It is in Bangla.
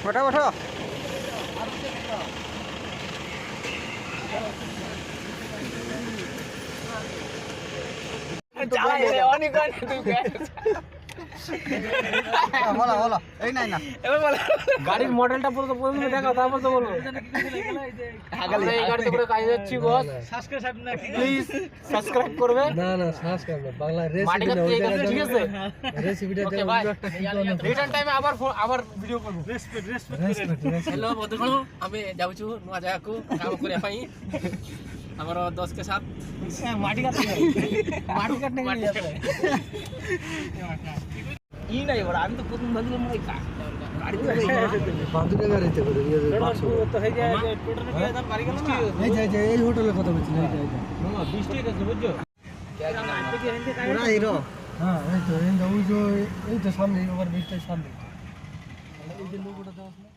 ওঠো ওঠো বলো বলো এই নাই না গাড়ির মডেলটা পুরো প্রথমে দেখাও তারপর তো বলবো আমরা এই গাড়িতে করে কাজ যাচ্ছি বস প্লিজ সাবস্ক্রাইব করবে না না সাবস্ক্রাইব না বাংলা মাটিকা রেসিপি ঠিক আছে রেসিপিটা ওকে ভাই রিটার্ন টাইমে আবার ভিডিও করব हेलो বন্ধুগণ আমি যাউଛୁ নয়া জায়গাକୁ কাম କରିବା ପାଇଁ ଆମର 10 के साथ माटी काटने के लिए ই নাই ওরা আমি তো প্রথম ভাবছিলাম মনে গাড়ি বান্দুরে গাড়িতে করে তো হয়ে যায় টোটাল কি দাম মারি গেল না এই যে এই হোটেলে কথা বলছি না এই মামা 20 টাকা আছে বুঝছো পুরা হিরো হ্যাঁ এই তো ওই যে এই তো সামনে ওভার ব্রিজটার সামনে এই যে লোগোটা দাও না